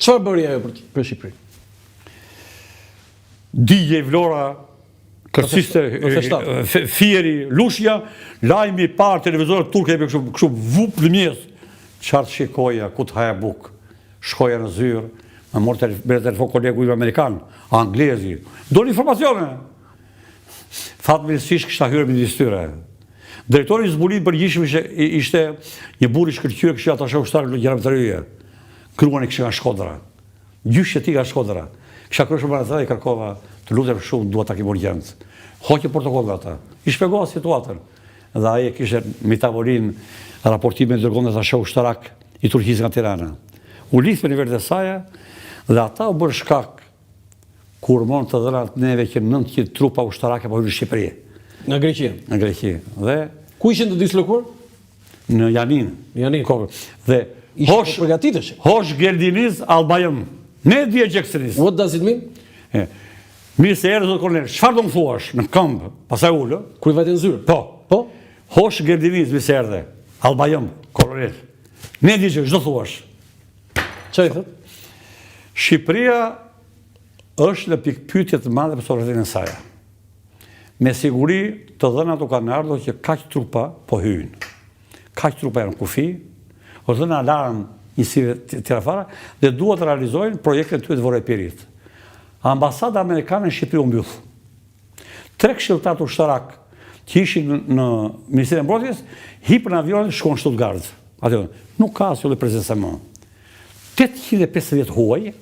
Çfarë bëri ajo për Shqipërinë? Digje Vlora, kërciste Fieri, Lushja, lajmi parë televizorët turke me kështu vup në mjes. Qartë shikoja, ku të haja buk. Shkoja në zyrë, më morë telefon kolegu im amerikan, anglezi. Do një informacione. Fatmirësisht kështa hyrë ministyre. Drejtori i zbulimit përgjithshëm ishte një burr i shkëlqyer, kishte atashe ushtar në Gjermë të Rije. Kruani kishte nga Shkodra. Gjyshi i tij nga Shkodra. Kisha kërkuar para se i kërkova, të lutem shumë, dua ta kem urgjencë. Hoqë protokoll ata. I shpjegova situatën. Dhe ai kishte me tavolinë raportime dërgonë atashe ushtarak i Turqisë nga Tirana. U lidh me nivelet e saj dhe ata u bën shkak kur mund të dhënat neve që 900 trupa ushtarake po hyn në Shqipëri. Nga Greqia. Në Greqi. Dhe ku ishin të dislokuar? Në Janin. Dhe përgatitesh. Hosh Geldiniz Albayëm. Ne dje gjekstëris. What does it mean? Mirë se erë, zotë Kornel, çfarë do më thuash në këmbë, pasaj ullë? Kur i vajte në zyrë? Po. Hosh Geldiniz, mirë se erdhe, Albayëm, Kornel. Ne dje që, çdo thuash. Çfarë i thot? Shqipëria është në pikpyetje të madhe për sovraninë e saj. Me siguri të dhënat u kanë ardhur që kaq trupa po hyjnë. Kaq trupa janë në kufi, është dhënë alarm njësive tjera fara, dhe duhet të realizojnë projekte të të Vorajpirit. Ambasada Amerikane në Shqipëri u mbyll. 3 këshilltar ushtarak që ishin në Ministrinë e Mbrojtjes, hipën avionin dhe shkuan në Stuttgart. Atë nuk ka asnjë prezencë më. 850 huaj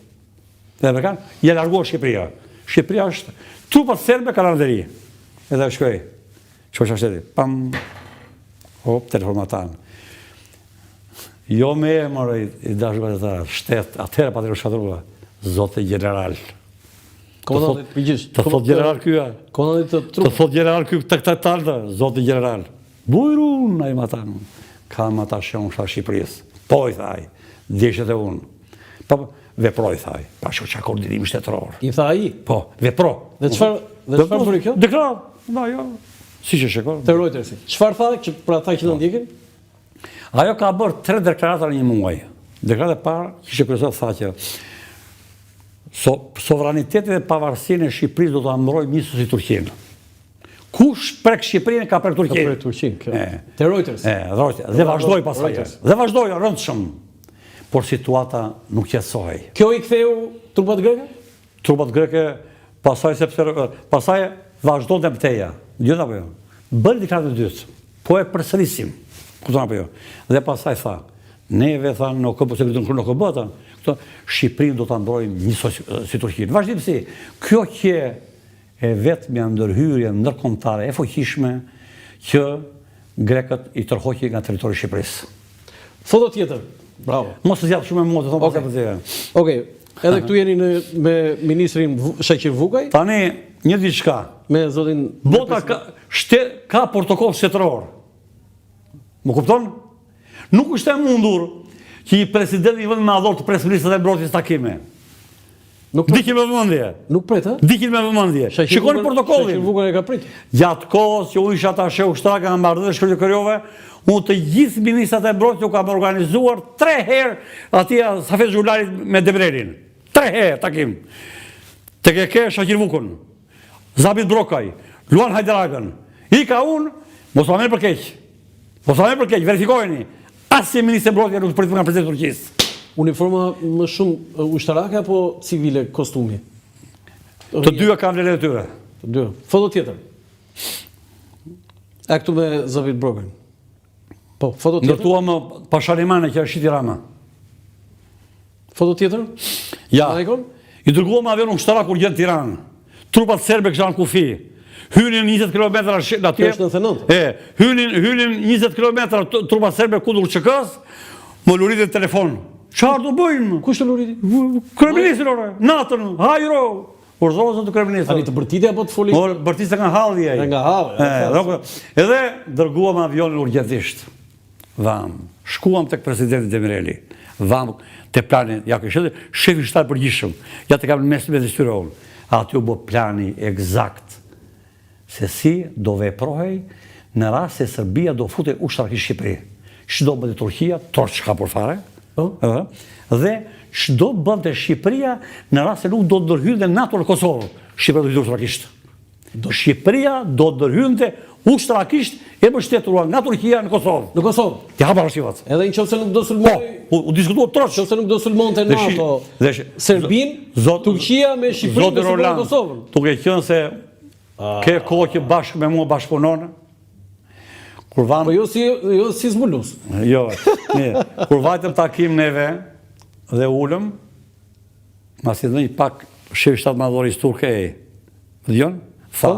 dhe Amerikanë ja larguar Shqipëria. Shqipëria është trupat serbe kanë në deri. Edhe shkoj. Çoça shteti. Pam. Hop, telefonatan. Jo me e mërë i dashur të shtet, atëherë pa të rëshatrua, zote general. Komandantit përgjithsh. Të thot general kyja. Komandantit të trupë. Të thot general kyja të këta talë, zote general. Bujrun, a i matanë. Kam ata shumë shta Shqipërisë. Po i thaj, djeshet e unë. Pa vepro i thaj, pa shko qa koordinim shtetëror. I tha i? Po, vepro. Dhe qëfar bëri kjo? Deklar, da jo, si që shekor. Të Reutersi. Qëfar tha që pra tha që të ndjekin? Ajo ka bërë 3 deklarata në një muaj. Deklarata e parë, kishte kryesuar tha që sovranitetin dhe pavarësinë e Shqipërisë do të amërojë njësës i Turqinë. Kush prek Shqipërinë ka prek Turqinë? Ka prek Turqinë. Te Reuters. Dhe vazhdoi pastaj. Dhe vazhdoi rëndshëm. Por situata nuk qetësohej. Kjo i ktheu trupat greke? Trupat greke pastaj vazhdonte mbetëja. Gjithë apo jo? Bëri deklaratën e dytë. Po e përsërisim. Kupton apo jo? Dhe pastaj tha, neve thanë në OKB, se në OKB thanë, Shqipërinë do të mbrojmë një si Turqinë. Vazhdimsi, kjo që e vetmja ndërhyrje ndërkombëtare e fuqishme që grekët i tërhoqin nga territori i Shqipërisë. Foto tjetër. Bravo. Mos të zgjat shumë më të thonë pastaj. Okej. Edhe këtu jeni me ministrin Shaqir Vukaj? Tani një diçka. Me zotin Bota ka protokoll shtetëror. Më kupton? Nuk është e mundur që i presidenti i vendit madhor të presë ministrat e mbrojtjes takime. Dikin me vëmendje. Nuk pret, ha? Dikin me vëmendje. Shikoni protokollin. Shaqir Vukaj e ka prit. Gjatë kohës që u isha atashe ushtarak nga Marrëdhënia Shkëlqyeve, unë të gjithë ministrat e mbrojtjes u kam organizuar 3 herë atje Safet Xhularit me Debrelin. 3 herë takim. Tek e ke Shaqir Vukun, Zabit Brokaj, Luan Hajdaragën. Ika unë, mos ma merr për keq. Po sa më për keq, verifikojeni. Asnjë ministër mbrojtje nuk prit nga presidenti i Turqisë. Uniforma më shumë ushtarake apo civile kostumi? Të dyja kanë vlerën e tyre. Të dyja. Foto tjetër. A këtu me Zavit Brokën. Po, foto tjetër. Ndërtuam Pashalimane që është i Rama. Foto tjetër? Ja. I dërguam avion ushtarak urgjent në Tiranë. Trupat serbe kishin kufi. Hynin 20 km atje. Hynin 20 km trupa serbe kundër ÇK-s, më luritën telefon. Çfarë do bëjmë? Kush të luriti? Kryeministri ore, natën, hajro. Urdhërozën të kryeministrit. Tani të bërtite apo të foli? Po bërtiste nga halli ai. Nga halli. Edhe dërguam avionin urgjentisht. Vam, shkuam tek presidenti Demireli. Vam te plani, ja kishte shefi shtat përgjithshëm. Ja te kam mes me detyrën. Aty u bë plani eksakt se si do veprohej në rast se Serbia do futej ushtarak në Shqipëri. Çdo bëhet Turqia, torç ka por fare. Dhe çdo bënte Shqipëria në rast se nuk do të ndërhynte NATO në Kosovë. Shqipëria do të ushtrakisht. Shqipëria do të ndërhynte ushtrakisht e mbështetur nga Turqia në Kosovë. Në Kosovë. Ti hapa arsivat. Edhe nëse nuk do sulmoj, U diskutuat troç. nëse nuk do sulmonte NATO Serbinë, Turqia me Shqipërinë do sulmonte Kosovën. Duke qenë se ke kohë që bashkë me mua bashkëpunon. Kur vam Po jo si zbulus. Jo, mirë. Kur vajtëm takim neve dhe ulëm, masi dhe një pak shefi shtatë madhori turke dëgjon, tha,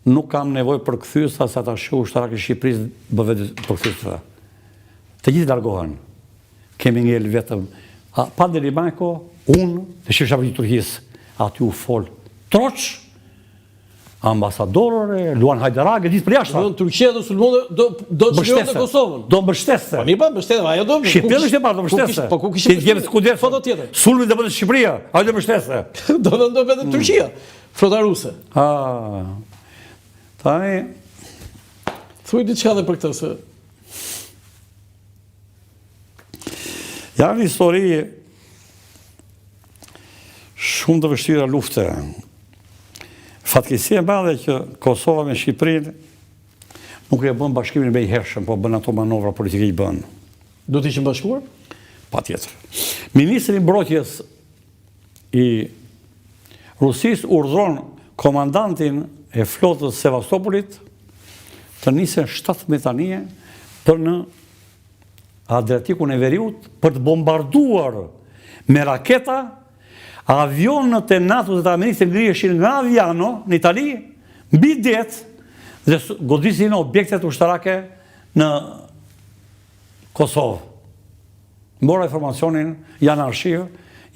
nuk kam nevojë për kthyesa sa ta shoh ushtarak i Shqipërisë bëve përkthyes. Të gjithë largohen. Kemi ngel vetëm pa Delimanko, unë dhe shefi shtatë i Turqisë, aty u fol troç ambasadorëre, Luan Hajdaragi, ditë për jashtë. Turqia do sulmonte do të çlironte Kosovën. Do mbështeste. Po mirë, mbështete, ajo do. Shqipëria është e parë do mbështeste. Po ku kishte kudet foto tjetër. Sulmi do bëhet Shqipëria, ajo do mbështeste. Do vetë Turqia. Flota ruse. Tani thuaj diçka edhe për këtë se janë histori shumë të vështira lufte. Fatkeqësia e madhe që Kosova me Shqipërinë nuk e bën bashkimin me i hershëm, po bën ato manovra politike i bën. Do të ishin bashkuar? Patjetër. Ministri i mbrojtjes i Rusisë urdhëron komandantin e flotës Sevastopolit të nisen 17 anije për në Adriatikun e Veriut për të bombarduar me raketa avionët e NATO të Amerikës të ngriheshin nga Aviano në Itali, mbi det dhe godisin objektet ushtarake në Kosovë. Mbora informacionin, janë arshivë,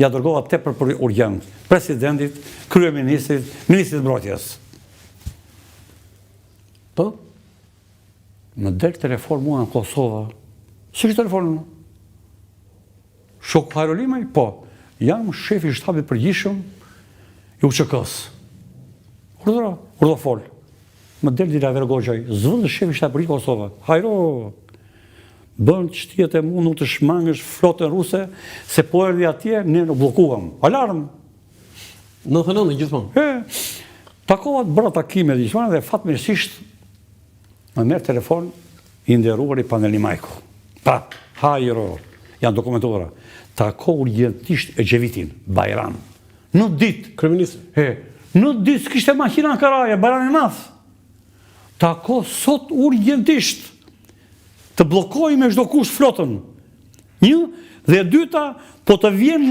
ja dërgova tepër për urgjent presidentit, kryeministrit, ministrit mbrojtjes. Po? Më del telefon mua në Kosovë. Si që telefonin? Shok Hajrolimaj? Po. Jam shefi shtabit përgjithshëm i UÇK-s. Urdhro fol. Më del dira Vergogjaj, zvëndë shefi shtabit përgjithshëm i Kosovë. Hajro, bën çtiet e mundu të shmangësh flotën ruse, se po erdhi atje, ne në bllokuam. Alarm. 99 gjithmonë. Takova të bëra takime dhe fatmirësisht më merr telefon i nderuar i Paneli Majko. Hajro, janë dokumentuara. Tako urgjentisht Ecevitën, Bajram. Në ditë. Kryeministri. Në ditë s'kishte makina në Karaje, Bajram i Madh. Tako sot urgjentisht të bllokojmë me çdo kush flotën. Një, dhe dyta, po të vjen